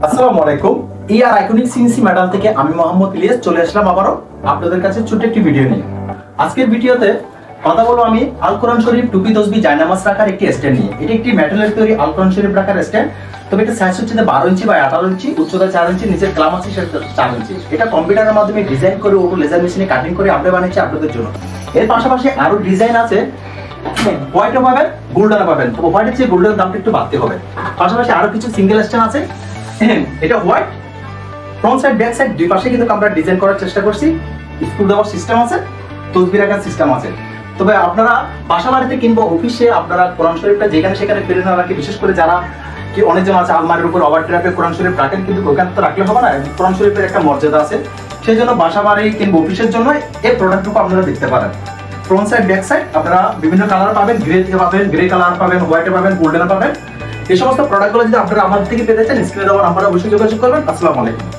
আসসালামু আলাইকুম। ইয়ার iconic CNC metal থেকে আমি মোহাম্মদ ইলিয়াস চলে আসলাম আবারও আপনাদের কাছে ছোট্ট একটি ভিডিও নিয়ে। আজকের ভিডিওতে কথা বলবো আমি আল কোরআন শরীফ টুপি তসবিহ জায়নামাজ রাখার একটি স্ট্যান্ড নিয়ে। এটি একটি মেটালের তৈরি আল কোরআন শরীফ রাখার স্ট্যান্ড। তবে এটা সাইজ হচ্ছে 12 ইঞ্চি বা 18 ইঞ্চি, উচ্চতা 4 ইঞ্চি, নিচের ক্লাম আছে 4 ইঞ্চি। এটা কম্পিউটারের মাধ্যমে ডিজাইন করে ওটো লেজার মেশিনে কাটিং করে আমরা বানিয়েছি আপনাদের জন্য। এর পাশাপাশি আরো ডিজাইন আছে, হোয়াইটও পাবেন, গোল্ডেনও পাবেন। তবে হোয়াইটের চেয়ে গোল্ডেনের দামটা একটু বাড়তে হবে। পাশাপাশি আরো কিছু সিঙ্গেল স্ট্যান্ড আছে। এটা white, front side back side দুই পাশে কিন্তু আমরা ডিজাইন করার চেষ্টা করছি। স্ক্রু দেওয়ার সিস্টেম আছে, তসবিহ রাখার সিস্টেম আছে। তবে আপনারা বাসা বাড়িতে কিংবা অফিসে আপনারা কোরআন শরীফটা যেখানে সেখানে ফেলে না রাখি, বিশেষ করে যারা কি অনেকজন আছে আলমারির উপর ওভারড্রাফে কোরআন শরীফ রাখেন, কিন্তু ওখানে তো রাখলে হবে না। কোরআন শরীফের একটা মর্যাদা আছে, সেই জন্য বাসা বাড়ি কিংবা অফিসের জন্য এই প্রোডাক্টটুকু আপনারা দেখতে পারেন। ফ্রন্ট সাইড ব্যাক সাইড আপনারা বিভিন্ন কালার পাবেন, গ্রে কালার পাবেন, হোয়াইটে পাবেন, গোল্ডেনে পাবেন। এই সমস্ত প্রোডাক্টগুলো যদি আপনারা আমাদের থেকে পেতে চান, স্ক্রিনে দেওয়া নাম্বারে অবশ্যই যোগাযোগ করবেন। আসসালামু আলাইকুম।